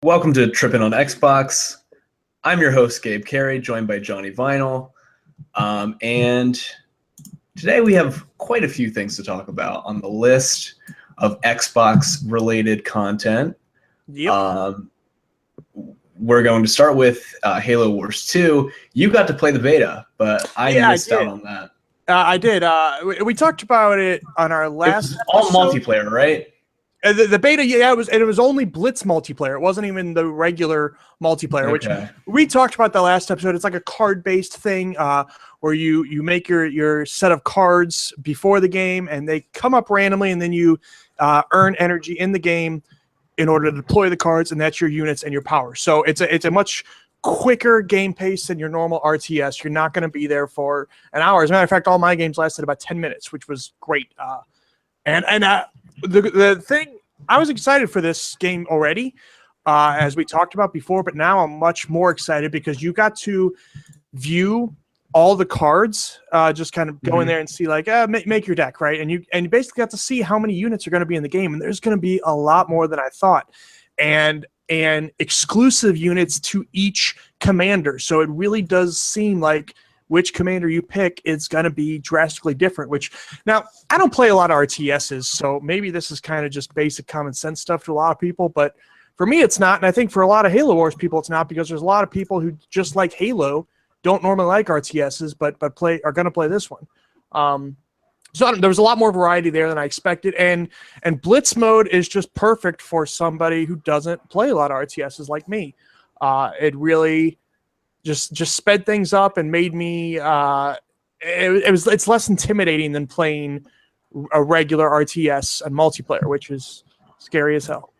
Welcome to Trippin on Xbox. I'm your host, Gabe Carey, joined by Johnny Vinyl. And today we have quite a few things to talk about on the list of Xbox-related content. Yep. We're going to start with Halo Wars 2. You got to play the beta, but I missed out on that. I did. We talked about it on our last all multiplayer, right? The beta, yeah, it was only Blitz multiplayer. It wasn't even the regular multiplayer, which we talked about the last episode. It's like a card-based thing where you make your set of cards before the game, and they come up randomly, and then you earn energy in the game in order to deploy the cards, and that's your units and your power. So it's a much quicker game pace than your normal RTS. You're not going to be there for an hour. As a matter of fact, all my games lasted about 10 minutes, which was great. The thing, I was excited for this game already, as we talked about before, but now I'm much more excited because you got to view all the cards, just kind of go in there and see, like, make your deck, right? And you basically got to see how many units are going to be in the game, and there's going to be a lot more than I thought, and exclusive units to each commander. So it really does seem like which commander you pick is going to be drastically different, which now I don't play a lot of RTSs, so maybe this is kind of just basic common sense stuff to a lot of people, but for me it's not, and I think for a lot of Halo Wars people it's not, because there's a lot of people who just like Halo don't normally like RTSs, but are going to play this one. So there was a lot more variety there than I expected, and Blitz mode is just perfect for somebody who doesn't play a lot of RTSs like me. It really just sped things up and made me it's less intimidating than playing a regular RTS and multiplayer, which is scary as hell.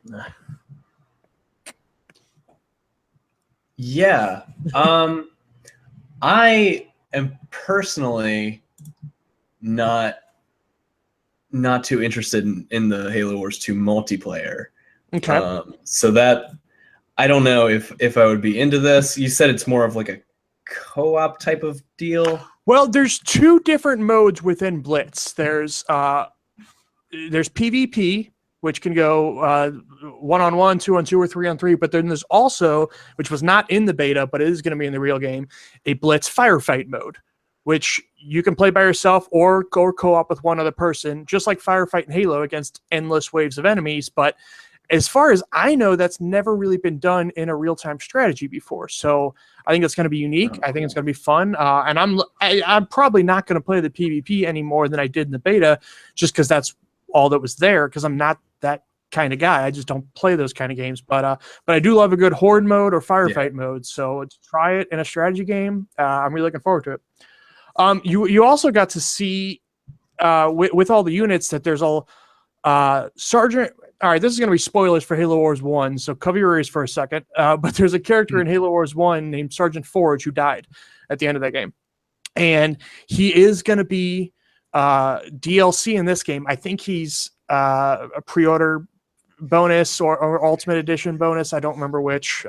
Yeah. I am personally not too interested in the Halo Wars 2 multiplayer. Okay. So that I don't know if I would be into this. You said it's more of like a co-op type of deal. Well, there's two different modes within Blitz. There's PvP, which can go 1-on-1, 2-on-2, or 3-on-3. But then there's also, which was not in the beta, but it is going to be in the real game, a Blitz firefight mode, which you can play by yourself or go co-op with one other person, just like firefight in Halo, against endless waves of enemies. But as far as I know, that's never really been done in a real-time strategy before. So I think it's going to be unique. I think it's going to be fun. And I'm probably not going to play the PvP any more than I did in the beta, just because that's all that was there, because I'm not that kind of guy. I just don't play those kind of games. But I do love a good horde mode or firefight mode. So to try it in a strategy game, I'm really looking forward to it. You also got to see with all the units that there's all Sergeant. All right, this is going to be spoilers for Halo Wars 1, so cover your ears for a second. But there's a character in Halo Wars 1 named Sergeant Forge who died at the end of that game. And he is going to be DLC in this game. I think he's a pre-order bonus or Ultimate Edition bonus. I don't remember which.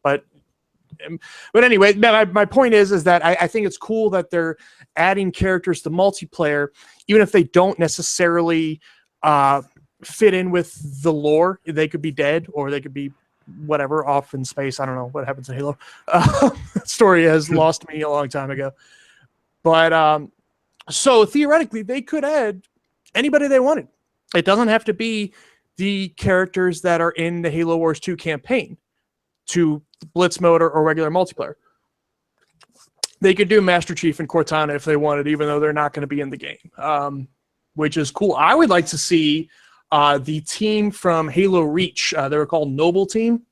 But anyway, my point is that I think it's cool that they're adding characters to multiplayer, even if they don't necessarily fit in with the lore. They could be dead, or they could be whatever, off in space. I don't know what happens in Halo. Story has lost me a long time ago. But so theoretically, they could add anybody they wanted. It doesn't have to be the characters that are in the Halo Wars 2 campaign to Blitz mode or regular multiplayer. They could do Master Chief and Cortana if they wanted, even though they're not going to be in the game, which is cool. I would like to see the team from Halo Reach. They were called Noble Team.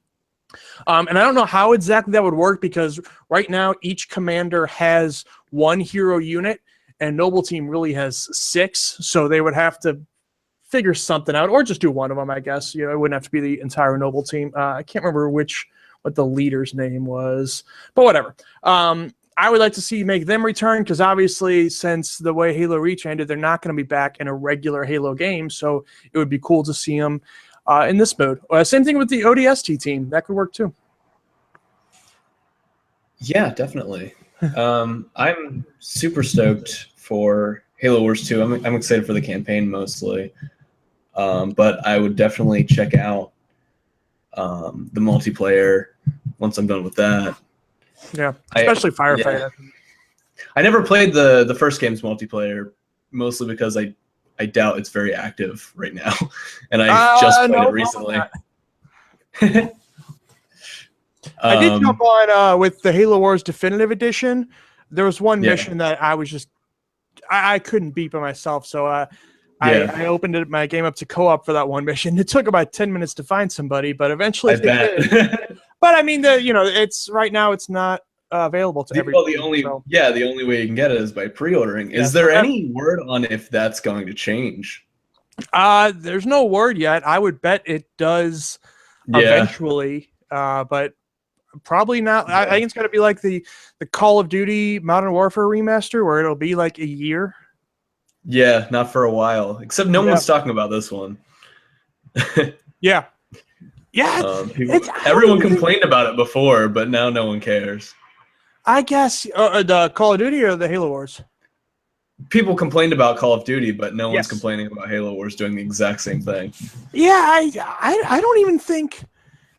And I don't know how exactly that would work, because right now each commander has one hero unit, and Noble Team really has 6. So they would have to figure something out, or just do one of them, I guess. You know, it wouldn't have to be the entire Noble Team. I can't remember what the leader's name was, but whatever. I would like to see make them return, because obviously, since the way Halo Reach ended, they're not going to be back in a regular Halo game. So it would be cool to see them in this mode. Same thing with the ODST team. That could work too. Yeah, definitely. I'm super stoked for Halo Wars 2. I'm excited for the campaign mostly. But I would definitely check out the multiplayer once I'm done with that. Yeah, especially Firefighter. I never played the first game's multiplayer, mostly because I doubt it's very active right now, and I just played it recently. I did jump on with the Halo Wars Definitive Edition. There was one mission that I was just I couldn't beat by myself, so I opened my game up to co-op for that one mission. It took about 10 minutes to find somebody, but eventually they did. But I mean, it's right now it's not available to everybody. The only way you can get it is by pre-ordering. Is there any word on if that's going to change? There's no word yet. I would bet it does eventually, but probably not. I think it's going to be like the Call of Duty Modern Warfare remaster, where it'll be like a year. Yeah, not for a while. Except no one's talking about this one. Yeah. Everyone complained about it before, but now no one cares. I guess the Call of Duty or the Halo Wars? People complained about Call of Duty, but no one's complaining about Halo Wars doing the exact same thing. Yeah, I don't even think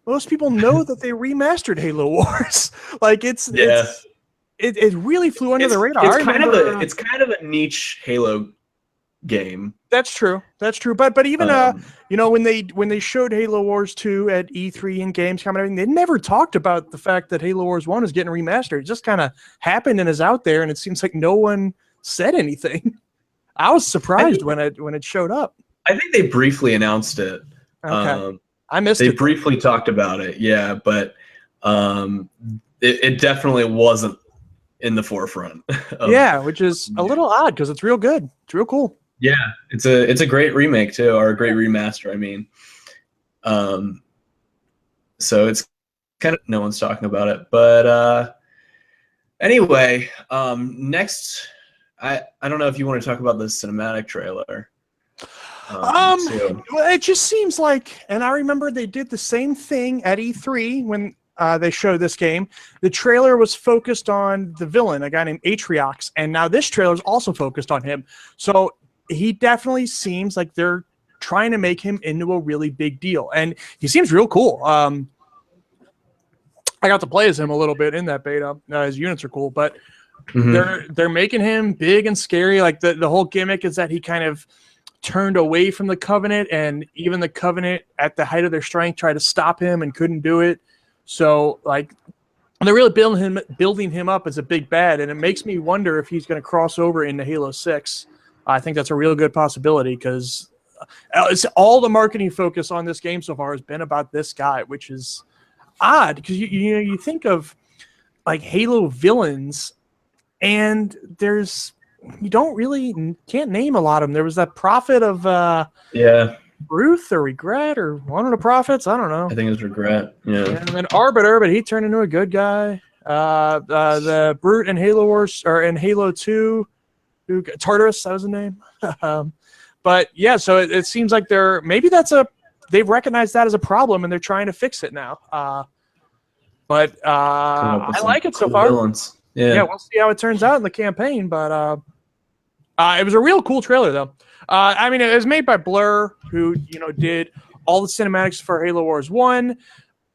most people know that they remastered Halo Wars. Like it really flew under the radar. It's kind of a niche Halo game. That's true. But even when they showed Halo Wars 2 at E3 and Gamescom and everything, they never talked about the fact that Halo Wars 1 is getting remastered. It just kind of happened and is out there, and it seems like no one said anything. I was surprised when it showed up. I think they briefly announced it. Okay. I missed it. They briefly talked about it, but it definitely wasn't in the forefront. Which is a little odd because it's real good. It's real cool. Yeah, it's a great remake too, or a great remaster. I mean, so it's kind of no one's talking about it. But anyway, next, I don't know if you want to talk about the cinematic trailer. Well, it just seems like, and I remember they did the same thing at E3 when they showed this game. The trailer was focused on the villain, a guy named Atriox, and now this trailer is also focused on him. So he definitely seems like they're trying to make him into a really big deal, and he seems real cool. I got to play as him a little bit in that beta. His units are cool, but they're making him big and scary. Like the whole gimmick is that he kind of turned away from the Covenant, and even the Covenant at the height of their strength tried to stop him and couldn't do it. So like they're really building him up as a big bad, and it makes me wonder if he's going to cross over into Halo 6. I think that's a real good possibility because it's all the marketing focus on this game so far has been about this guy, which is odd because you think of like Halo villains, and can't name a lot of them. There was that prophet of Ruth or Regret or one of the prophets. I don't know. I think it was Regret. Yeah. And then Arbiter, but he turned into a good guy. The Brute in Halo Wars or in Halo 2, Tartarus, that was the name. But yeah, so it seems like they've recognized that as a problem and they're trying to fix it now. But I like it so far. Villains. Yeah, we'll see how it turns out in the campaign. But it was a real cool trailer, though. I mean, it was made by Blur, who did all the cinematics for Halo Wars 1. They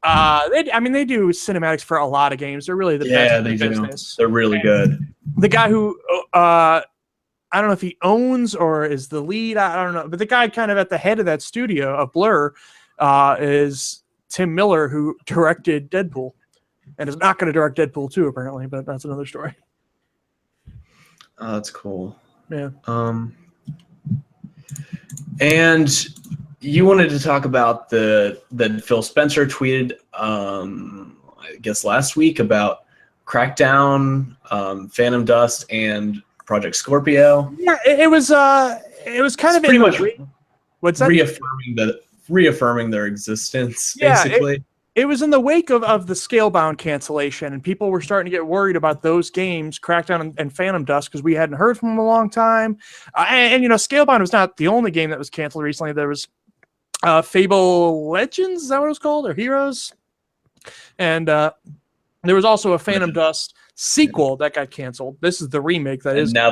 do cinematics for a lot of games. They're really the best in the business. They're really good. The guy who I don't know if he owns or is the lead. I don't know, but the guy kind of at the head of that studio of Blur is Tim Miller, who directed Deadpool, and is not going to direct Deadpool 2 apparently, but that's another story. Oh, that's cool. Yeah. And you wanted to talk about that Phil Spencer tweeted, I guess last week, about Crackdown, Phantom Dust, and Project Scorpio. Yeah, it was kind of pretty much what's that? Reaffirming their existence, basically. It was in the wake of the Scalebound cancellation, and people were starting to get worried about those games, Crackdown and Phantom Dust, because we hadn't heard from them in a long time. And Scalebound was not the only game that was canceled recently. There was Fable Legends, is that what it was called, or Heroes? And there was also a Phantom Dust sequel that got canceled. This is the remake that is. Now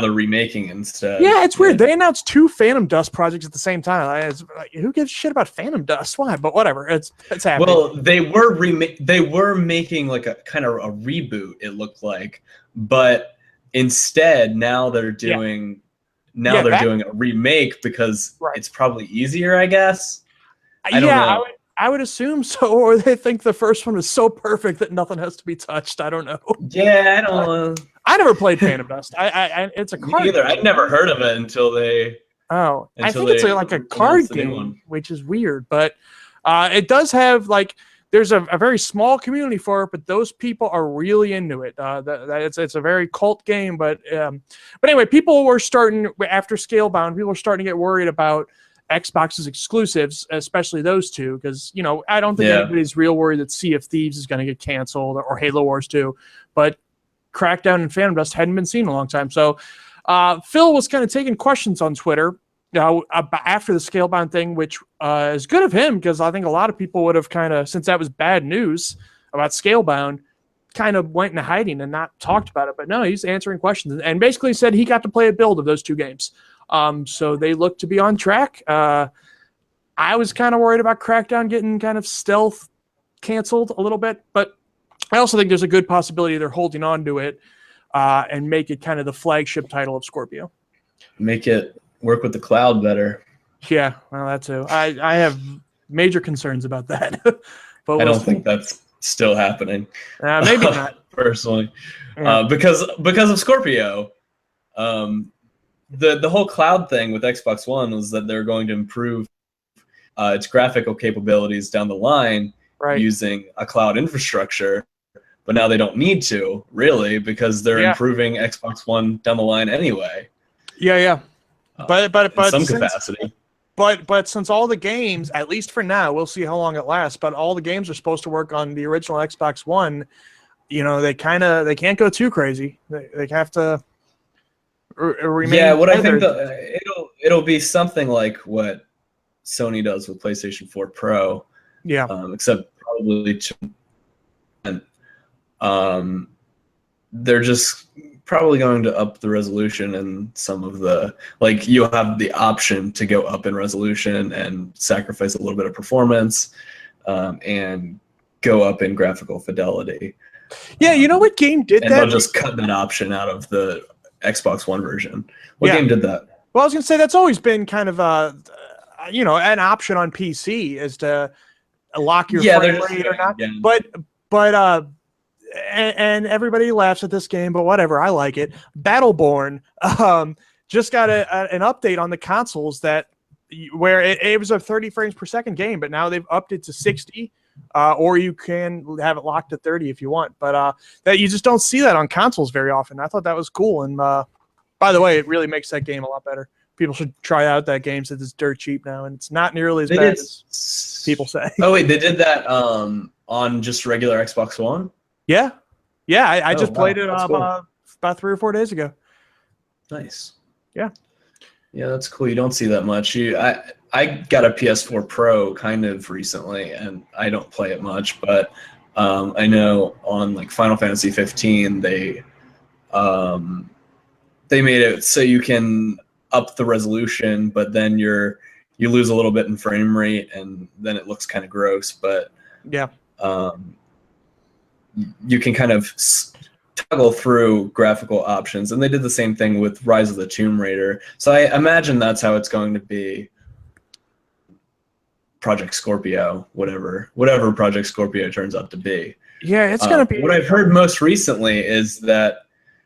they're remaking instead. Yeah, it's weird. They announced 2 Phantom Dust projects at the same time. Who gives a shit about Phantom Dust? Why? But whatever. It's happening. Well, they were making like a kind of a reboot. It looked like, but instead now they're doing doing a remake because it's probably easier, I guess. I don't know. I would assume so, or they think the first one was so perfect that nothing has to be touched. I don't know. Yeah, I don't know. I never played Phantom Dust. It's a card. Me either. I'd never heard of it until they. Oh, I think it's like a card game, which is weird. But it does have like there's a very small community for it, but those people are really into it. It's a very cult game, but anyway, people were starting after Scalebound. People were starting to get worried about Xbox's exclusives, especially those two, because I don't think anybody's real worried that Sea of Thieves is going to get canceled or Halo Wars 2, but Crackdown and Phantom Dust hadn't been seen in a long time. So Phil was kind of taking questions on Twitter after the Scalebound thing, which is good of him because I think a lot of people would have kind of, since that was bad news about Scalebound, kind of went into hiding and not talked about it. But no, he's answering questions and basically said he got to play a build of those 2 games. So they look to be on track. I was kind of worried about Crackdown getting kind of stealth canceled a little bit, but I also think there's a good possibility they're holding on to it and make it kind of the flagship title of Scorpio. Make it work with the cloud better. Yeah, well, that too. I have major concerns about that. But I don't think that's still happening. Maybe not. Personally. Yeah. Because of Scorpio. The whole cloud thing with Xbox One was that they're going to improve its graphical capabilities down the line using a cloud infrastructure, but now they don't need to, really, because they're improving Xbox One down the line anyway. Yeah. But in some capacity. But since all the games, at least for now, we'll see how long it lasts, but all the games are supposed to work on the original Xbox One, they can't go too crazy. They have to remain. Yeah, what tethered. I think it'll be something like what Sony does with PlayStation 4 Pro. Yeah. Except probably they're just probably going to up the resolution and some of the you'll have the option to go up in resolution and sacrifice a little bit of performance and go up in graphical fidelity. Yeah, you know what game did that? And they'll just cut that option out of the Xbox One version. What game did that? Well, I was going to say that's always been kind of an option on PC is to lock your frame rate or not. Again. But and everybody laughs at this game, but whatever, I like it. Battleborn just got an update on the consoles where it was a 30 frames per second game, but now they've upped it to 60. Or you can have it locked at 30 if you want, but that you just don't see that on consoles very often. I thought that was cool, and by the way, it really makes that game a lot better. People should try out that game since it's dirt cheap now, and it's not nearly as bad as people say. Oh wait, they did that on just regular Xbox One? Yeah. I just played it about 3 or 4 days ago. Nice. Yeah, that's cool. You don't see that much. I got a PS4 Pro kind of recently, and I don't play it much, but I know on Final Fantasy 15 they made it so you can up the resolution, but then you lose a little bit in frame rate, and then it looks kind of gross. But you can kind of toggle through graphical options, and they did the same thing with Rise of the Tomb Raider. So I imagine that's how it's going to be. Project Scorpio, whatever Project Scorpio turns out to be. Yeah, it's going to be. What I've heard most recently is that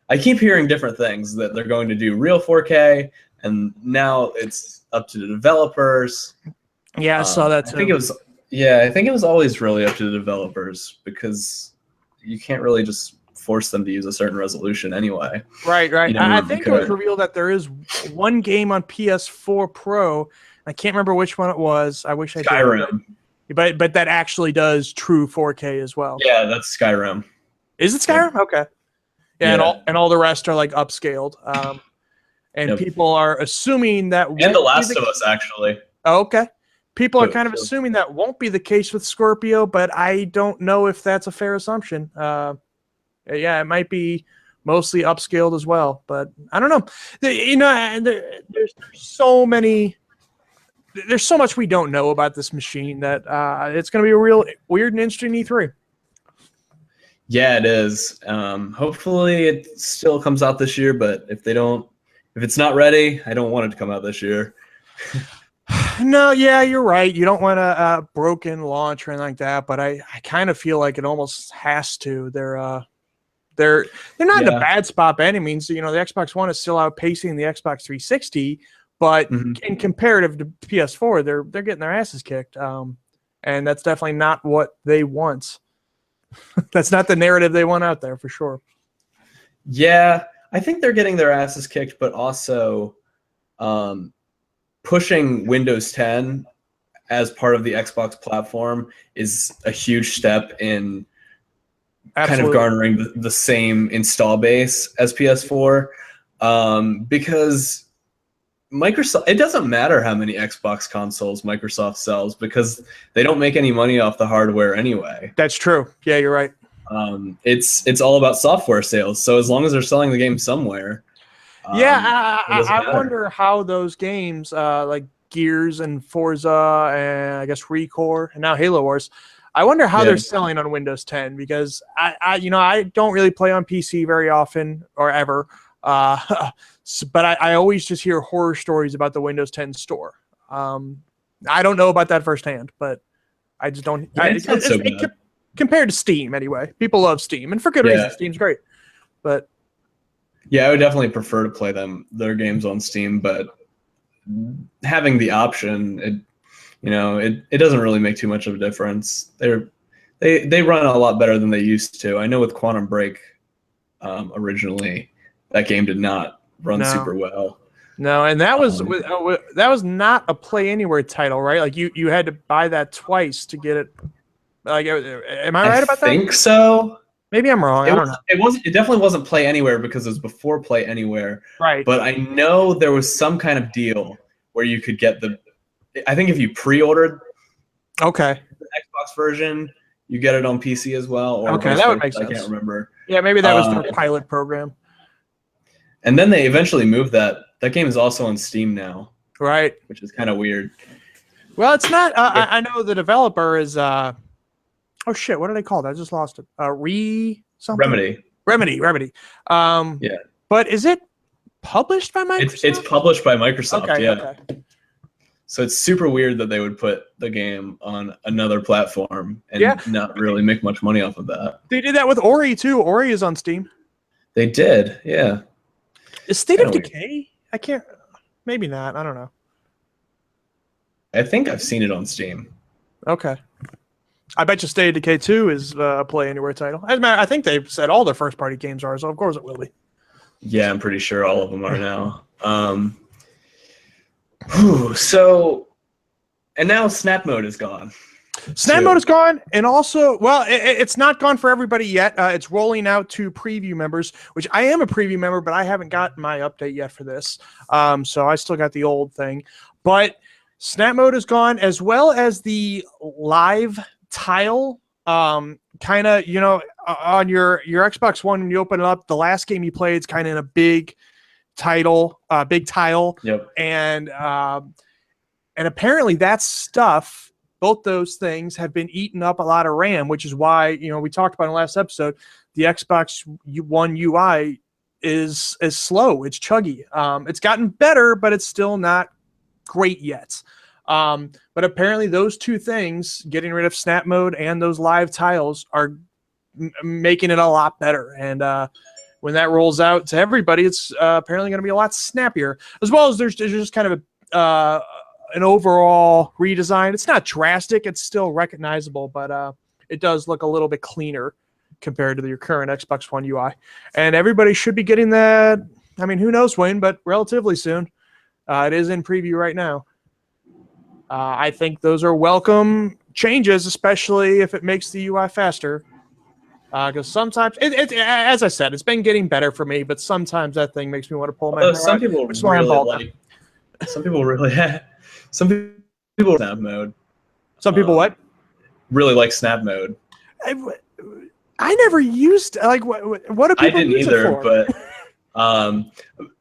I keep hearing different things, that they're going to do real 4K, and now it's up to the developers. Yeah, I saw that too. I think it was always really up to the developers, because you can't really just force them to use a certain resolution anyway. Right. I think it was revealed that there is one game on PS4 Pro. I can't remember which one it was. I wish I did. Skyrim. But that actually does true 4K as well. Yeah, that's Skyrim. Is it Skyrim? Okay. Yeah. And all the rest are upscaled. And people are assuming that. And The Last of Us, actually. Oh, okay. People are kind of assuming that won't be the case with Scorpio, but I don't know if that's a fair assumption. Yeah, it might be mostly upscaled as well, but I don't know. There's so many. There's so much we don't know about this machine that it's going to be a real weird and interesting E3. Yeah, it is. Hopefully it still comes out this year, but if it's not ready, I don't want it to come out this year. No, yeah, you're right. You don't want a broken launch or anything like that, but I kind of feel like it almost has to. They're not in a bad spot by any means. The Xbox One is still outpacing the Xbox 360, but in comparative to PS4, they're getting their asses kicked. And that's definitely not what they want. That's not the narrative they want out there for sure. Yeah, I think they're getting their asses kicked, but also pushing Windows 10 as part of the Xbox platform is a huge step in kind of garnering the same install base as PS4, because Microsoft, it doesn't matter how many Xbox consoles Microsoft sells because they don't make any money off the hardware anyway. That's true. Yeah, you're right. It's all about software sales. So as long as they're selling the game somewhere. I wonder how those games like Gears and Forza and I guess ReCore and now Halo Wars, I wonder how they're selling on Windows 10 because I don't really play on PC very often or ever. But I always just hear horror stories about the Windows 10 store. I don't know about that firsthand, but I just don't. Compared to Steam, anyway, people love Steam, and for good reason. Steam's great, but yeah, I would definitely prefer to play their games on Steam. But having the option, it doesn't really make too much of a difference. They run a lot better than they used to. I know with Quantum Break, originally, that game did not run super well. No, and that was not a Play Anywhere title, right? Like you had to buy that twice to get it. Like, am I right about that? I think so. Maybe I'm wrong. I don't know. It definitely wasn't Play Anywhere because it was before Play Anywhere. Right. But I know there was some kind of deal where you could get I think if you pre-ordered the Xbox version, you get it on PC as well. Or that would make sense. I can't remember. Yeah, maybe that was their pilot program. And then they eventually moved that. That game is also on Steam now. Right. Which is kind of weird. Well, it's not. I know the developer is. Oh shit! What are they called? I just lost it. Remedy. Remedy. Yeah. But is it published by Microsoft? It's published by Microsoft. Okay, yeah. Okay. So it's super weird that they would put the game on another platform and not really make much money off of that. They did that with Ori too. Ori is on Steam. They did, yeah. Is State of Decay? I can't. Maybe not. I don't know. I think I've seen it on Steam. Okay. I bet you State of Decay 2 is a Play Anywhere title. As a matter, I think they've said all their first-party games are, so of course it will be. Yeah, I'm pretty sure all of them are now. So, and now Snap Mode is gone. Snap Mode is gone, and also, well, it's not gone for everybody yet. It's rolling out to preview members, which I am a preview member, but I haven't gotten my update yet for this. So I still got the old thing. But Snap Mode is gone, as well as the live tile. Kind of, on your Xbox One, when you open it up, the last game you played is kind of in a big tile. Yep. And apparently that stuff, both those things have been eating up a lot of RAM, which is why, we talked about in the last episode, the Xbox One UI is slow. It's chuggy. It's gotten better, but it's still not great yet. But apparently those two things, getting rid of Snap Mode and those live tiles, are making it a lot better. And when that rolls out to everybody, it's apparently going to be a lot snappier. As well as there's just kind of an overall redesign. It's not drastic. It's still recognizable, but it does look a little bit cleaner compared to your current Xbox One UI. And everybody should be getting that. I mean, who knows when, but relatively soon. It is in preview right now. I think those are welcome changes, especially if it makes the UI faster. Because sometimes, as I said, it's been getting better for me, but sometimes that thing makes me want to pull my hair out. Some people Snap Mode. Some people what? Really like Snap Mode. I never used like what do people I didn't use either, it for? but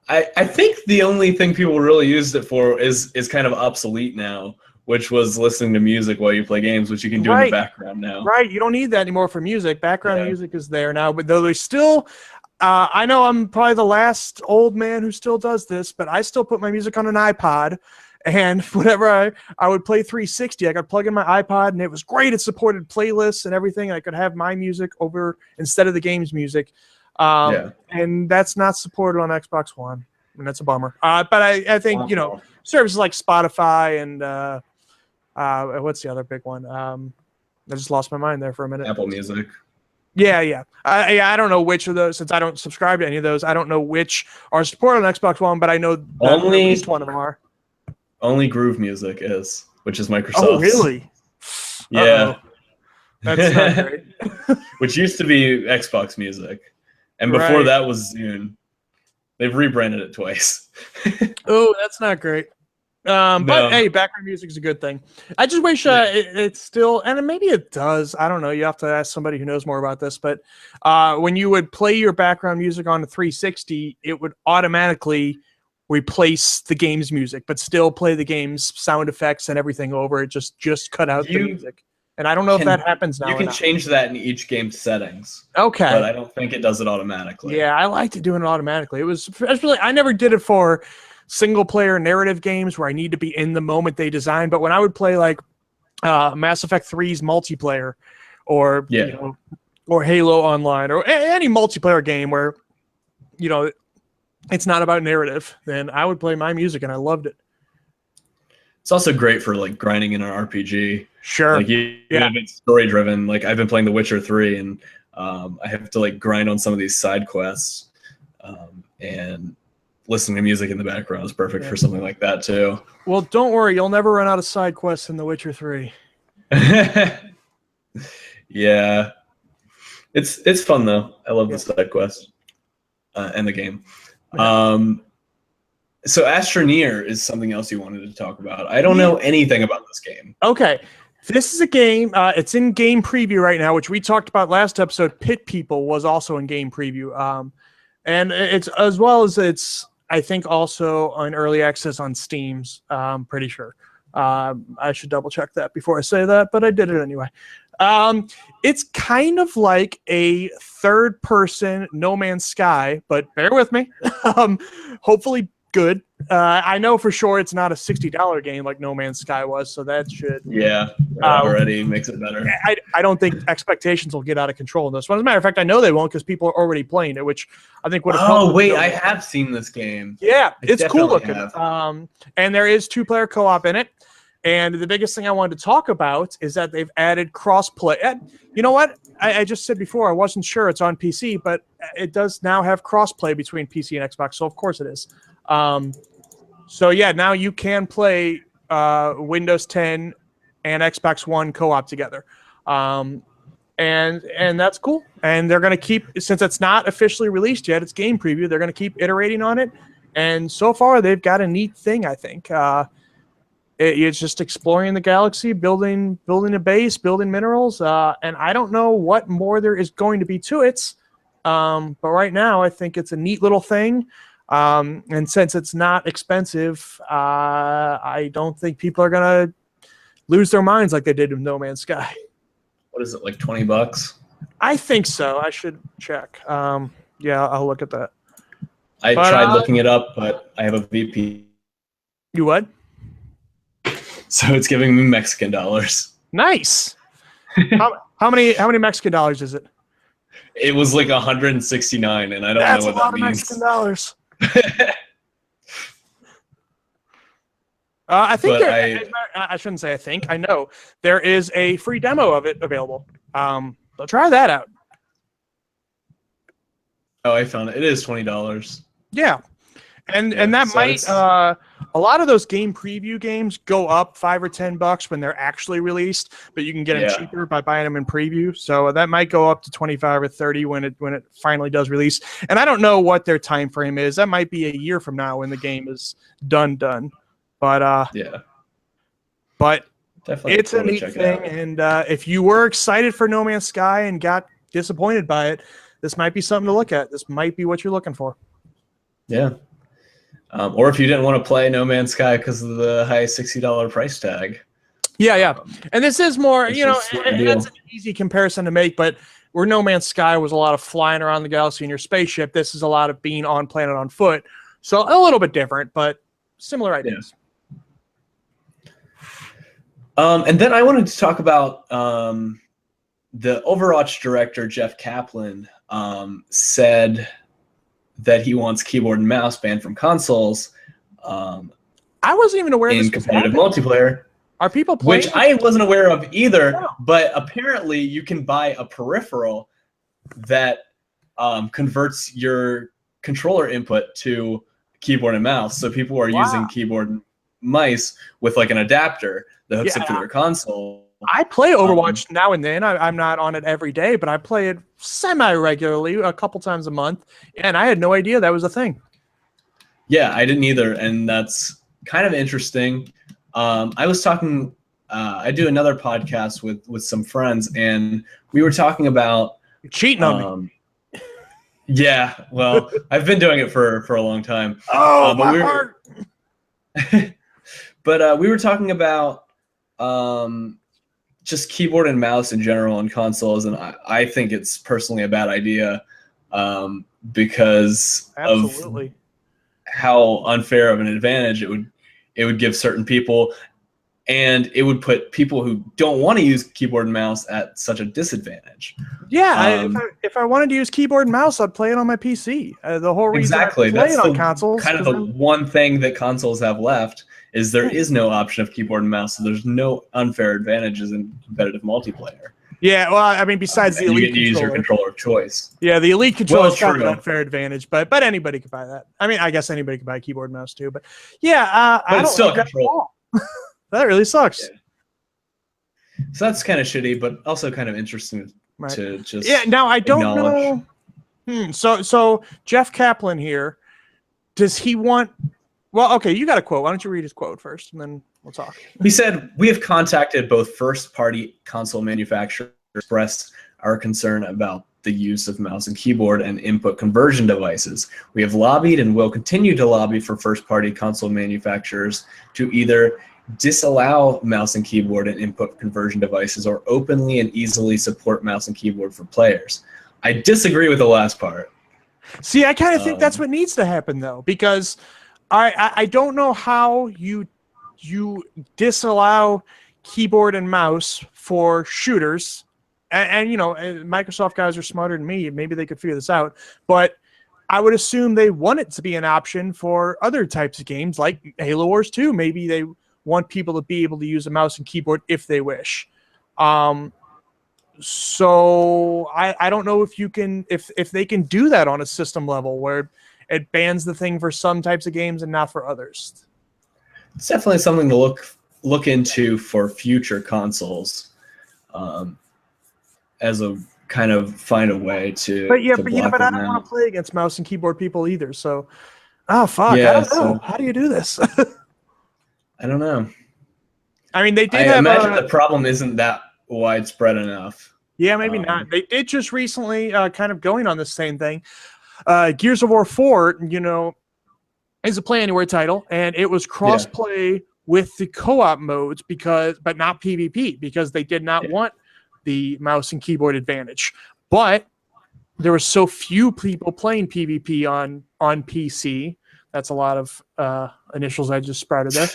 I think the only thing people really used it for is kind of obsolete now, which was listening to music while you play games, which you can do in the background now. Right, you don't need that anymore for music. Background music is there now, but though there's still, I know I'm probably the last old man who still does this, but I still put my music on an iPod, and whenever I would play 360, I could plug in my iPod, and it was great. It supported playlists and everything. I could have my music over instead of the game's music, and that's not supported on Xbox One, and that's a bummer. But I think services like Spotify and what's the other big one? I just lost my mind there for a minute. Apple Music. Yeah. I don't know which of those, since I don't subscribe to any of those. I don't know which are supported on Xbox One, but I know that at least one of them are. Only Groove Music is, which is Microsoft's. Oh, really? Yeah. That's not great. Which used to be Xbox Music. And before that was Zune. They've rebranded it twice. Oh, that's not great. But hey, background music is a good thing. I just wish it's still, and maybe it does. I don't know. You have to ask somebody who knows more about this. But when you would play your background music on the 360, it would automatically replace the game's music, but still play the game's sound effects and everything over it. Just cut out the music. And I don't know if that happens now. You can change that in each game's settings. Okay. But I don't think it does it automatically. Yeah, I liked it doing it automatically. It was really, I never did it for single player narrative games where I need to be in the moment they design. But when I would play like Mass Effect 3's multiplayer or or Halo Online or any multiplayer game where it's not about narrative, then I would play my music and I loved it. It's also great for like grinding in an RPG. Sure. Like if it's story driven, like I've been playing The Witcher 3 and I have to like grind on some of these side quests and listening to music in the background is perfect for something like that too. Well, don't worry, you'll never run out of side quests in The Witcher 3. Yeah, it's fun though. I love the side quests and the game. So Astroneer is something else you wanted to talk about. I don't know anything about this game. Okay. This is a game. It's in game preview right now, which we talked about last episode. Pit People was also in game preview. And it's as well as it's, I think, also on early access on Steam's. I'm pretty sure. I should double check that before I say that, but I did it anyway. It's kind of like a third person No Man's Sky, but bear with me. Hopefully good. I know for sure it's not a $60 game like No Man's Sky was, so that should already makes it better. I don't think expectations will get out of control in this one. As a matter of fact, I know they won't because people are already playing it, which I think would have helped. Oh wait, I have seen this game. Yeah, it's cool looking. Have. And there is 2-player co-op in it. And the biggest thing I wanted to talk about is that they've added cross-play. You know what? I just said before I wasn't sure it's on PC, but it does now have cross-play between PC and Xbox, so of course it is. So yeah, now you can play Windows 10 and Xbox One co-op together. And that's cool. And they're going to keep, since it's not officially released yet, it's game preview, they're going to keep iterating on it. And so far they've got a neat thing, I think. It's just exploring the galaxy, building a base, building minerals, and I don't know what more there is going to be to it. But right now, I think it's a neat little thing. And since it's not expensive, I don't think people are gonna lose their minds like they did with No Man's Sky. What is it, like $20? I think so. I should check. Yeah, I'll look at that. I tried looking it up, but I have a VPN. You what? So it's giving me Mexican dollars. Nice. How many Mexican dollars is it? It was like 169, and I don't know what that means. That's a lot of Mexican dollars. I think I shouldn't say I think. I know there is a free demo of it available. So try that out. Oh, I found it. It is $20. Yeah. And that so might a lot of those game preview games go up $5 or $10 when they're actually released, but you can get them cheaper by buying them in preview. So that might go up to 25 or 30 when it finally does release. And I don't know what their time frame is. That might be a year from now when the game is done. But but definitely it's a neat thing. And if you were excited for No Man's Sky and got disappointed by it, this might be something to look at. This might be what you're looking for. Yeah. Or if you didn't want to play No Man's Sky because of the high $60 price tag. Yeah. And this is more, it's you know, just a deal. that's an easy comparison to make, but where No Man's Sky was a lot of flying around the galaxy in your spaceship, this is a lot of being on planet on foot. So a little bit different, but similar ideas. And then I wanted to talk about the Overwatch director, Jeff Kaplan, said that he wants keyboard and mouse banned from consoles. I wasn't even aware in this was competitive happening. multiplayer. Are people playing? Which I wasn't aware of either, No. but apparently you can buy a peripheral that converts your controller input to keyboard and mouse. So people are using keyboard and mice with like an adapter that hooks up to their console. I play Overwatch now and then. I'm not on it every day, but I play it semi-regularly, a couple times a month, and I had no idea that was a thing. Yeah, I didn't either, and that's kind of interesting. I was talking, I do another podcast with some friends, and we were talking about... You're cheating on me. Yeah, well, I've been doing it for a long time. Oh, my heart! But we were talking about just keyboard and mouse in general on consoles, and I think it's personally a bad idea because Absolutely. of how unfair of an advantage it would give certain people, and it would put people who don't want to use keyboard and mouse at such a disadvantage. Yeah, if I wanted to use keyboard and mouse, I'd play it on my PC. The whole reason I play it on consoles, kind of the one thing that consoles have left is there is no option of keyboard and mouse, so there's no unfair advantages in competitive multiplayer. Yeah, well, I mean, besides the Elite you get to use your controller of choice. Yeah, the Elite controller is true. an unfair advantage, but anybody could buy that. I mean, I guess anybody could buy a keyboard and mouse too, but yeah, I don't still like that at all. That really sucks. Yeah. So that's kind of shitty, but also kind of interesting to just now I don't know. So Jeff Kaplan here, does he want... Well, okay, you got a quote. Why don't you read his quote first, and then we'll talk. He said, "We have contacted both first-party console manufacturers to express our concern about the use of mouse and keyboard and input conversion devices. We have lobbied and will continue to lobby for first-party console manufacturers to either disallow mouse and keyboard and input conversion devices or openly and easily support mouse and keyboard for players." I disagree with the last part. See, I kind of think that's what needs to happen, though, because I don't know how you disallow keyboard and mouse for shooters, and you know, Microsoft guys are smarter than me. Maybe they could figure this out, but I would assume they want it to be an option for other types of games like Halo Wars 2. Maybe they want people to be able to use a mouse and keyboard if they wish. So I don't know if you can if they can do that on a system level where it bans the thing for some types of games and not for others. It's definitely something to look into for future consoles, as a kind of find a way to. But I don't want to play against mouse and keyboard people either. So, fuck, yeah, I don't know. How do you do this? I don't know. I mean, they did. I imagine the problem isn't that widespread enough. Yeah, maybe not. They did just recently, kind of going on the same thing. Gears of War 4, you know, is a Play Anywhere title, and it was cross-play with the co-op modes but not PvP, because they did not want the mouse and keyboard advantage. But there were so few people playing PvP on PC. That's a lot of initials I just sprouted there.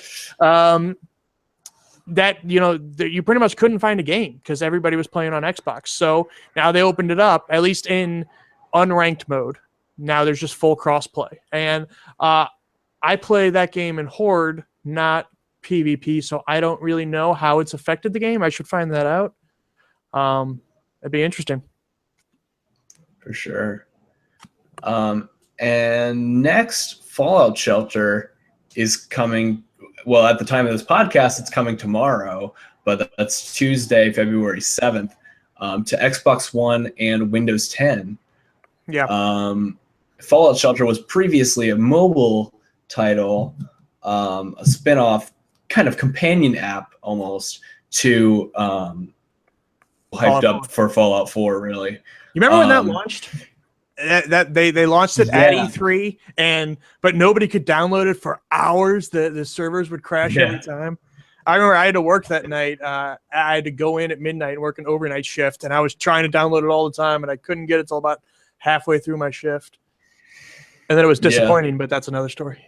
That, you know, you pretty much couldn't find a game because everybody was playing on Xbox. So now they opened it up, at least in unranked mode. Now there's just full crossplay. And I play that game in Horde, not PvP, so I don't really know how it's affected the game. I should find that out. It'd be interesting. For sure. And next, Fallout Shelter is coming. Well, at the time of this podcast, it's coming tomorrow, but that's Tuesday, February 7th, to Xbox One and Windows 10. Yeah. Fallout Shelter was previously a mobile title, a spin-off kind of companion app almost to hyped up for Fallout 4. Really, you remember when that launched? That they launched it at E3, but nobody could download it for hours. The servers would crash every time. I remember I had to work that night. I had to go in at midnight and work an overnight shift, and I was trying to download it all the time, and I couldn't get it till about halfway through my shift. And then it was disappointing, but that's another story.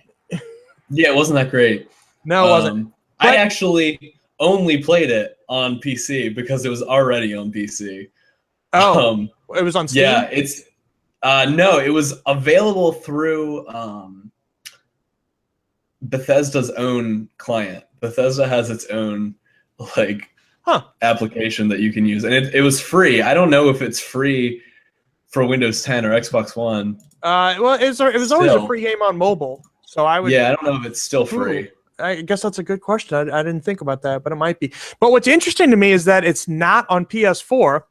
Yeah, it wasn't that great. No, it wasn't. I actually only played it on PC because it was already on PC. Oh, it was on Steam? Yeah, it's no, it was available through Bethesda's own client. Bethesda has its own application that you can use, and it was free. I don't know if it's free for Windows 10 or Xbox One. Well, it was always a free game on mobile, so I would. Yeah, I don't know if it's still free. I guess that's a good question. I didn't think about that, but it might be. But what's interesting to me is that it's not on PS4.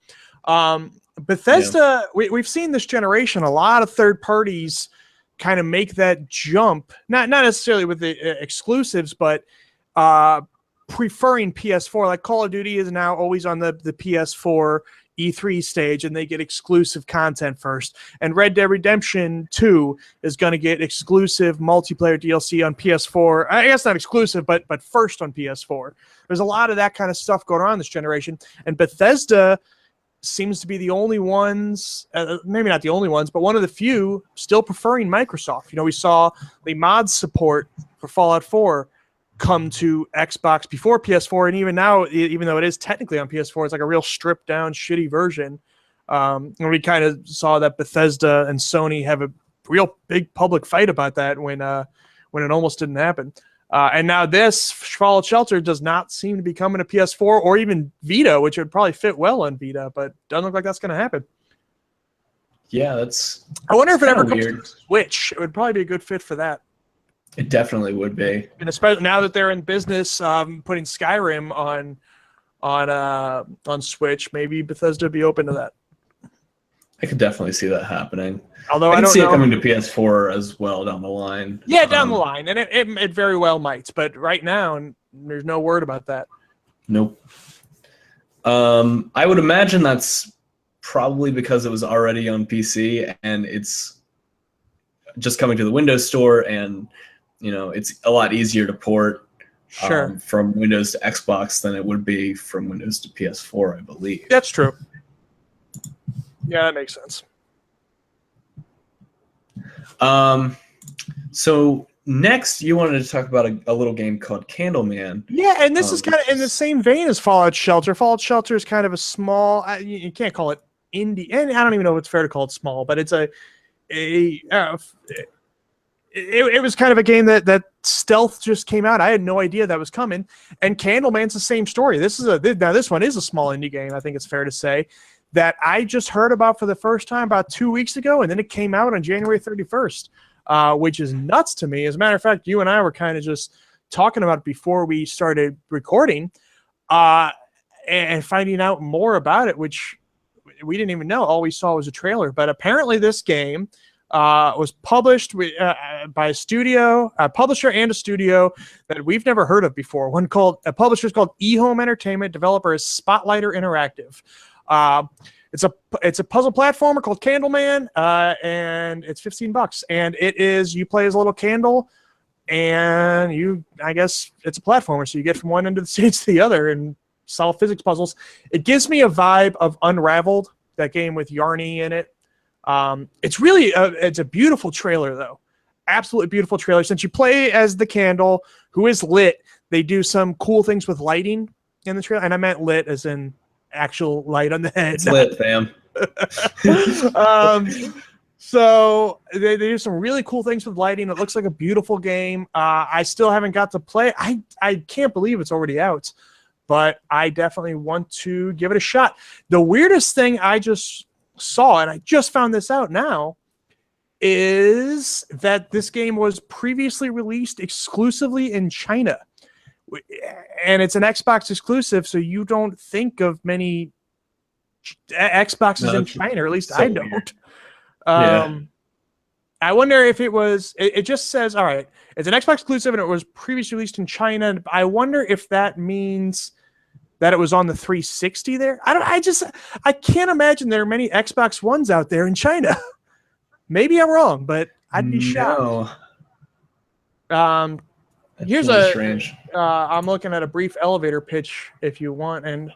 Bethesda, we've seen this generation, a lot of third parties kind of make that jump, not necessarily with the exclusives, but preferring PS4. Like Call of Duty is now always on the PS4 E3 stage, and they get exclusive content first. And Red Dead Redemption 2 is going to get exclusive multiplayer DLC on PS4. I guess not exclusive, but first on PS4. There's a lot of that kind of stuff going on this generation, and Bethesda seems to be the only ones, maybe not the only ones, but one of the few still preferring Microsoft. You know, we saw the mod support for Fallout 4 come to Xbox before PS4, and even now, even though it is technically on PS4, it's like a real stripped down, shitty version. And we kind of saw that Bethesda and Sony have a real big public fight about that when it almost didn't happen. And now this Fallout Shelter does not seem to be coming to PS4 or even Vita, which would probably fit well on Vita, but doesn't look like that's going to happen. Yeah, that's. I wonder if it ever comes to Switch. It would probably be a good fit for that. It definitely would be, and especially now that they're in business, putting Skyrim on Switch, maybe Bethesda would be open to that. I could definitely see that happening. Although I don't see know. it coming to PS4 as well down the line. Yeah, down the line, and it very well might. But right now, there's no word about that. Nope. I would imagine that's probably because it was already on PC and it's just coming to the Windows Store, and it's a lot easier to port from Windows to Xbox than it would be from Windows to PS4, I believe. That's true. Yeah, that makes sense. So next, you wanted to talk about a little game called Candleman. Yeah, and this is kind of in the same vein as Fallout Shelter. Fallout Shelter is kind of a small. You can't call it indie, and I don't even know if it's fair to call it small, but it's it was kind of a game that stealth just came out. I had no idea that was coming. And Candleman's the same story. This one is a small indie game. I think it's fair to say that I just heard about for the first time about 2 weeks ago, and then it came out on January 31st, which is nuts to me. As a matter of fact, you and I were kind of just talking about it before we started recording, and finding out more about it, which we didn't even know. All we saw was a trailer. But apparently this game was published by a publisher and a studio that we've never heard of before. A publisher is called eHome Entertainment. Developer is Spotlighter Interactive. It's a puzzle platformer called Candleman, and it's $15. And it is, you play as a little candle, and I guess it's a platformer, so you get from one end of the stage to the other and solve physics puzzles. It gives me a vibe of Unraveled, that game with Yarny in it. It's really it's a beautiful trailer, though. Absolutely beautiful trailer. Since you play as the candle who is lit, they do some cool things with lighting in the trailer, and I meant lit as in actual light on the head. It's lit, fam. So they do some really cool things with lighting. It looks like a beautiful game. I still haven't got to play. I can't believe it's already out, but I definitely want to give it a shot. The weirdest thing I just saw, and I just found this out now, is that this game was previously released exclusively in China. And it's an Xbox exclusive, so you don't think of many Xboxes in China, or at least so I don't. I wonder if it was, it just says, all right, it's an Xbox exclusive and it was previously released in China. I wonder if that means that it was on the 360 there. I can't imagine there are many Xbox Ones out there in China. Maybe I'm wrong, but I'd be shocked. Here's really a strange. I'm looking at a brief elevator pitch if you want, and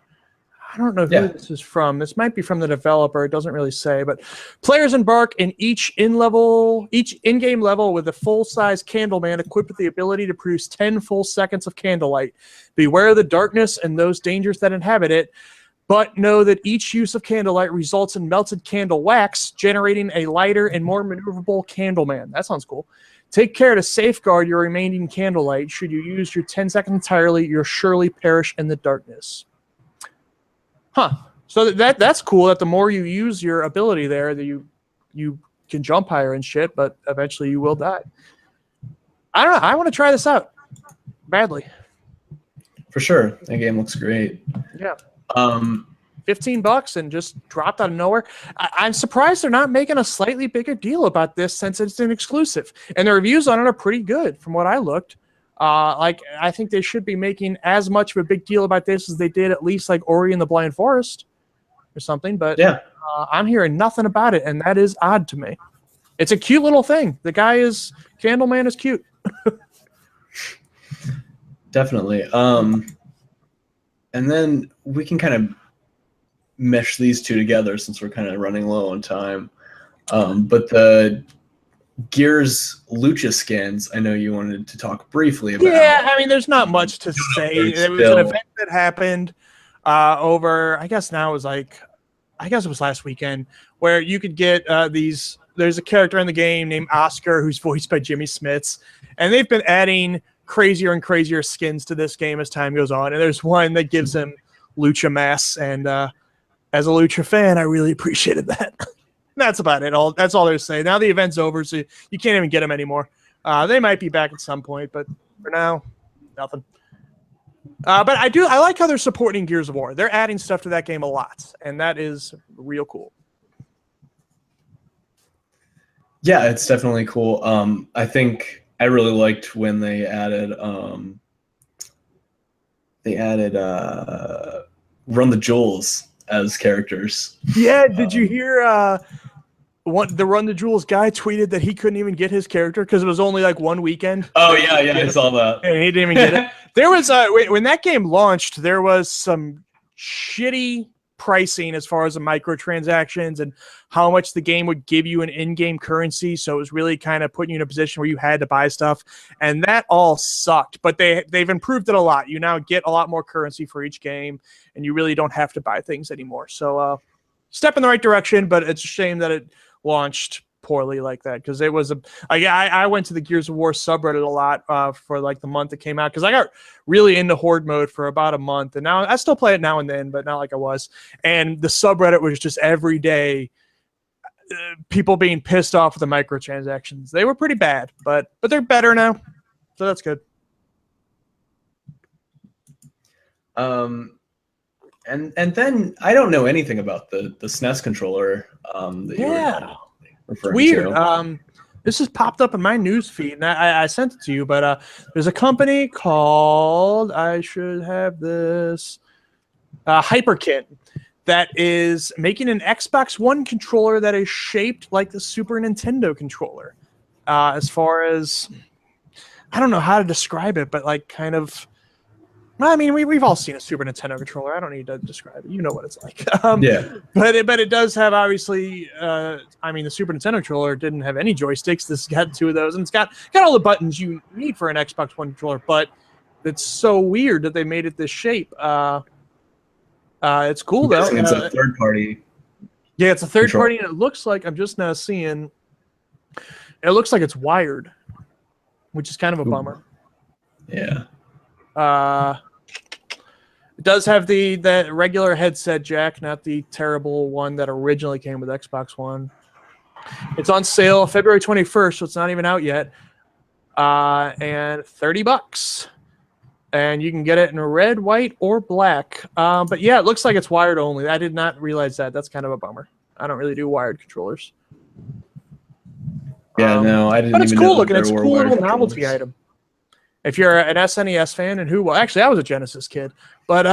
I don't know who this is from. This might be from the developer. It doesn't really say, but players embark in each in-game level with a full-size Candleman equipped with the ability to produce 10 full seconds of candlelight. Beware of the darkness and those dangers that inhabit it, but know that each use of candlelight results in melted candle wax, generating a lighter and more maneuverable Candleman. That sounds cool. Take care to safeguard your remaining candlelight. Should you use your 10 seconds entirely, you'll surely perish in the darkness. Huh. So that's cool that the more you use your ability there, that you can jump higher and shit, but eventually you will die. I don't know. I want to try this out badly. For sure. That game looks great. Yeah. $15 and just dropped out of nowhere. I'm surprised they're not making a slightly bigger deal about this since it's an exclusive. And the reviews on it are pretty good from what I looked. I think they should be making as much of a big deal about this as they did at least like Ori and the Blind Forest or something. But yeah, I'm hearing nothing about it, and that is odd to me. It's a cute little thing. The guy is Candleman is cute. Definitely. And then we can kind of mesh these two together since we're kind of running low on time. But the Gears Lucha skins, I know you wanted to talk briefly about. Yeah, I mean, there's not much to say. There was an event that happened over, I guess it was last weekend, where you could get there's a character in the game named Oscar who's voiced by Jimmy Smits, and they've been adding crazier and crazier skins to this game as time goes on, and there's one that gives him Lucha Mass, and as a Lucha fan, I really appreciated that. That's about it. That's all they're saying. Now the event's over, so you can't even get them anymore. They might be back at some point, but for now, nothing. But I like how they're supporting Gears of War. They're adding stuff to that game a lot, and that is real cool. Yeah, it's definitely cool. I think I really liked when they added Run the Jewels as characters. Yeah, did you hear the Run the Jewels guy tweeted that he couldn't even get his character because it was only like one weekend? Oh, yeah, I saw that. And he didn't even get it. There was when that game launched, there was some shitty pricing as far as the microtransactions and how much the game would give you an in-game currency. So it was really kind of putting you in a position where you had to buy stuff, and that all sucked. But they've improved it a lot. You now get a lot more currency for each game, and you really don't have to buy things anymore. So step in the right direction, but it's a shame that it launched poorly like that, because it was I went to the Gears of War subreddit a lot for like the month it came out, because I got really into Horde mode for about a month, and now I still play it now and then, but not like I was. And the subreddit was just every day people being pissed off with the microtransactions. They were pretty bad, but they're better now, so that's good. And then I don't know anything about the SNES controller. Weird. This has popped up in my news feed, and I sent it to you, but there's a company called, I should have this, Hyperkin, that is making an Xbox One controller that is shaped like the Super Nintendo controller. As far as, I don't know how to describe it, but like kind of, I mean, we've all seen a Super Nintendo controller. I don't need to describe it. You know what it's like. Yeah. But it does have, obviously, I mean, the Super Nintendo controller didn't have any joysticks. This got two of those, and it's got all the buttons you need for an Xbox One controller, but it's so weird that they made it this shape. It's cool, though. It's a third party. Yeah, it's a third party, and it looks like, I'm just now seeing, it looks like it's wired, which is kind of a bummer. Yeah. It does have that regular headset jack, not the terrible one that originally came with Xbox One. It's on sale February 21st, so it's not even out yet. And $30. And you can get it in red, white, or black. But yeah, it looks like it's wired only. I did not realize that. That's kind of a bummer. I don't really do wired controllers. Yeah, no, I didn't. But it's even cool know looking. It's a cool little novelty item. if you're an SNES fan, and well, actually, I was a Genesis kid, but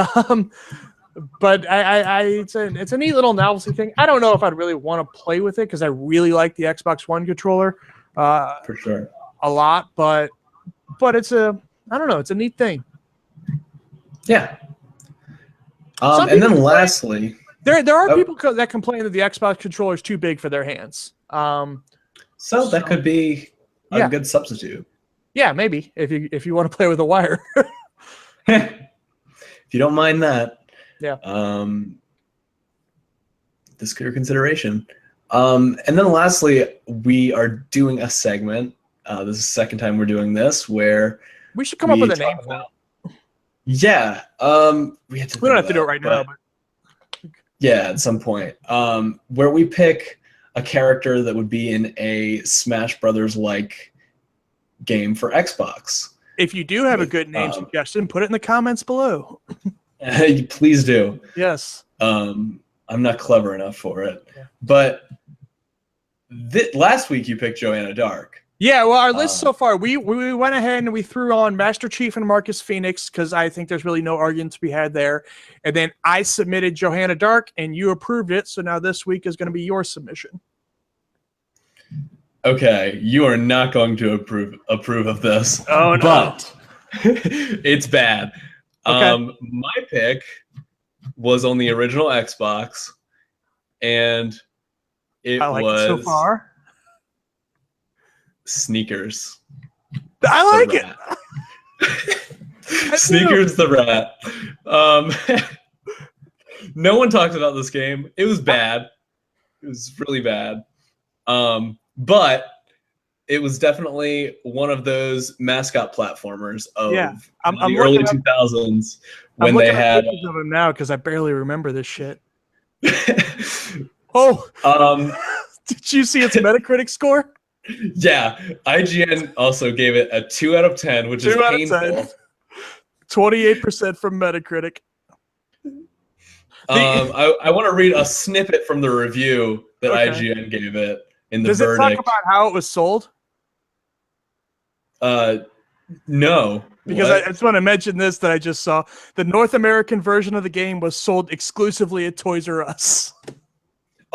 it's a neat little novelty thing. I don't know if I'd really want to play with it because I really like the Xbox One controller, for sure, a lot. But it's I don't know, it's a neat thing. Yeah. And then lastly, there are people that complain that the Xbox controller is too big for their hands. So that could be a good substitute. Yeah, maybe if you want to play with a wire. If you don't mind that. Yeah. This could be a consideration. And then lastly, we are doing a segment. This is the second time we're doing this where we should come up with a name for it. Yeah. We don't have to do it right now, but yeah, at some point. Where we pick a character that would be in a Smash Brothers like game for Xbox. If you do have a good name suggestion, put it in the comments below. Please do. Yes. I'm not clever enough for it. Yeah. But last week you picked Joanna Dark. Yeah, well, our list so far, we went ahead and we threw on Master Chief and Marcus Phoenix because I think there's really no argument to be had there. And then I submitted Johanna Dark, and you approved it. So now this week is going to be your submission. Okay, you are not going to approve of this. Oh, no. But it's bad. Okay. My pick was on the original Xbox, and it was it so far. Sneakers. I like it. Sneakers the Rat. No one talks about this game. It was bad. It was really bad. But it was definitely one of those mascot platformers of the early 2000s when they had pictures of him now because I barely remember this shit. Did you see its Metacritic score? Yeah, IGN also gave it a 2 out of 10, which is painful. 28% from Metacritic. I want to read a snippet from the review that IGN gave it in the verdict. Does it talk about how it was sold? No. Because I just want to mention this that I just saw. The North American version of the game was sold exclusively at Toys R Us.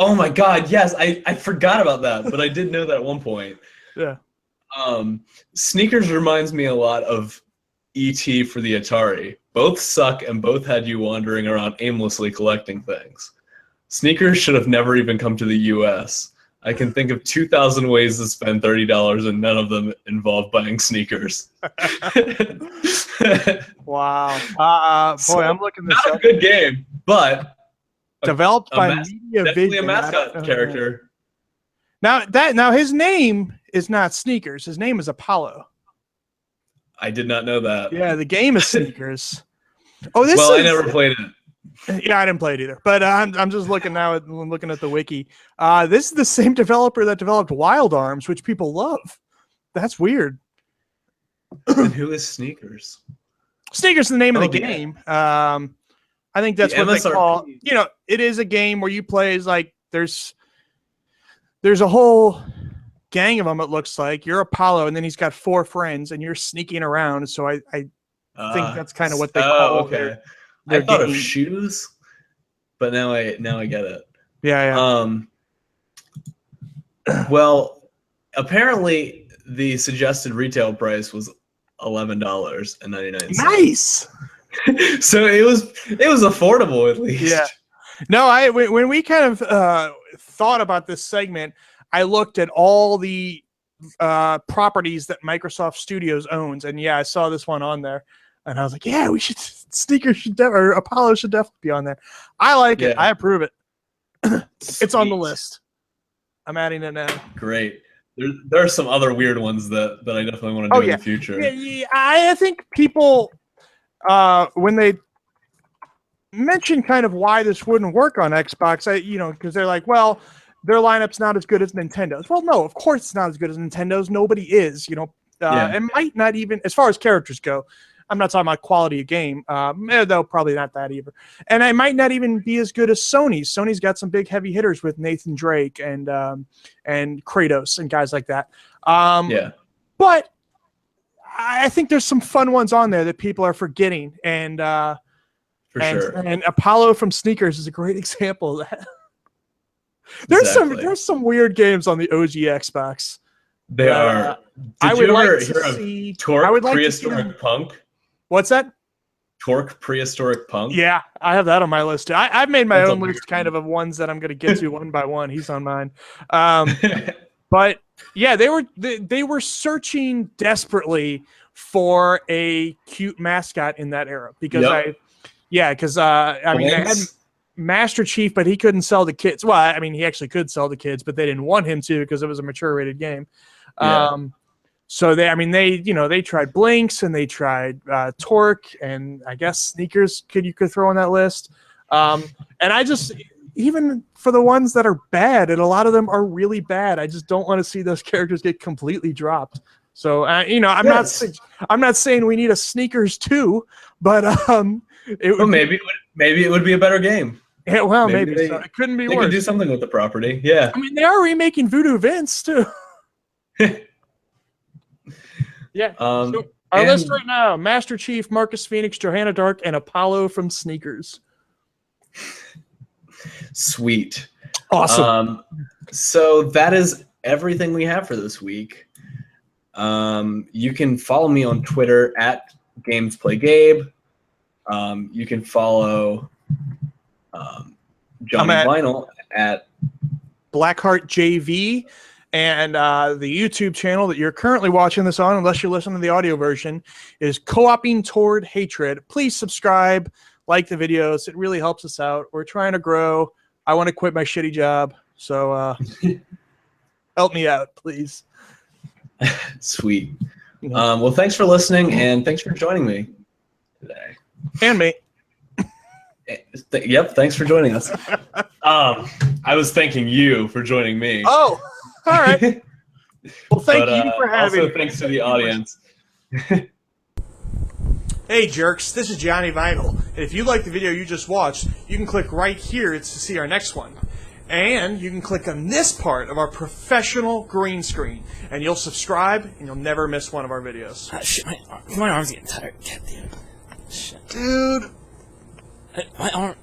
Oh my God, yes, I forgot about that, but I did know that at one point. Yeah. Sneakers reminds me a lot of E.T. for the Atari. Both suck and both had you wandering around aimlessly collecting things. Sneakers should have never even come to the U.S. I can think of 2,000 ways to spend $30 and none of them involve buying sneakers. Wow. Boy, I'm looking this up. Not a good game, but developed by Media definitely Vision. A mascot character. Now his name is not Sneakers. His name is Apollo. I did not know that. Yeah, the game is Sneakers. I never played it. Yeah, I didn't play it either. But I'm just looking now at the wiki. This is the same developer that developed Wild Arms, which people love. That's weird. And who is Sneakers? Sneakers is the name of the game. I think that's what MSRP. they call. It is a game where you play as like there's a whole gang of them. It looks like you're Apollo, and then he's got 4 friends, and you're sneaking around. So I think that's kind of what they call. Okay. I thought of shoes, but now I get it. Yeah. Well, apparently the suggested retail price was $11.99. Nice. So it was affordable at least. Yeah. No, when we kind of thought about this segment, I looked at all the properties that Microsoft Studios owns, and I saw this one on there, and I was like, yeah, we should. Sneakers or Apollo should definitely be on there. I like it. I approve it. It's on the list. I'm adding it now. Great. There are some other weird ones that I definitely want to do in the future. Yeah, I think people, when they mention kind of why this wouldn't work on Xbox, because they're like, well, their lineup's not as good as Nintendo's. Well, no, of course it's not as good as Nintendo's. Nobody is, It might not even, as far as characters go, I'm not talking about quality of game, though probably not that either. And I might not even be as good as Sony's. Sony's got some big heavy hitters with Nathan Drake and Kratos and guys like that. But I think there's some fun ones on there that people are forgetting, and Sure. And Apollo from Sneakers is a great example of that. There's some weird games on the OG Xbox. They are. I Did would you like ever to hear see. of Torque I would like Prehistoric Punk? What's that? Torque Prehistoric Punk? Yeah, I have that on my list. I've made my That's own list kind of ones that I'm going to get to one by one. He's on mine. But yeah, they were searching desperately for a cute mascot in that era because I mean they had Master Chief, but he couldn't sell the kids. Well, I mean he actually could sell the kids, but they didn't want him to because it was a mature rated game. Yeah. So they tried Blinks and they tried Torque and I guess Sneakers you could throw on that list. And I just, even for the ones that are bad, and a lot of them are really bad, I just don't want to see those characters get completely dropped. So I'm not saying we need a Sneakers 2, but maybe it would be a better game. Yeah, well, maybe it couldn't be worse. They could do something with the property. Yeah. I mean, they are remaking Voodoo Vince too. Yeah. So our list right now: Master Chief, Marcus Phoenix, Johanna Dark, and Apollo from Sneakers. Sweet. Awesome. So that is everything we have for this week. You can follow me on Twitter at GamesPlayGabe. You can follow Johnny Vinyl at Blackheart JV. And the YouTube channel that you're currently watching this on, unless you're listening to the audio version, is Co-oping Toward Hatred. Please subscribe, like the videos. It really helps us out. We're trying to grow. I want to quit my shitty job. So help me out, please. Sweet. Well, thanks for listening, and thanks for joining me today. And me. Yep, thanks for joining us. I was thanking you for joining me. Oh, all right. Well, thank you for having me. Also, thanks to the audience. Hey, jerks. This is Johnny Vinyl. And if you like the video you just watched, you can click right here to see our next one. And you can click on this part of our professional green screen. And you'll subscribe, and you'll never miss one of our videos. Shit, my arm's getting tired. God damn it. Shit. Dude. My arm.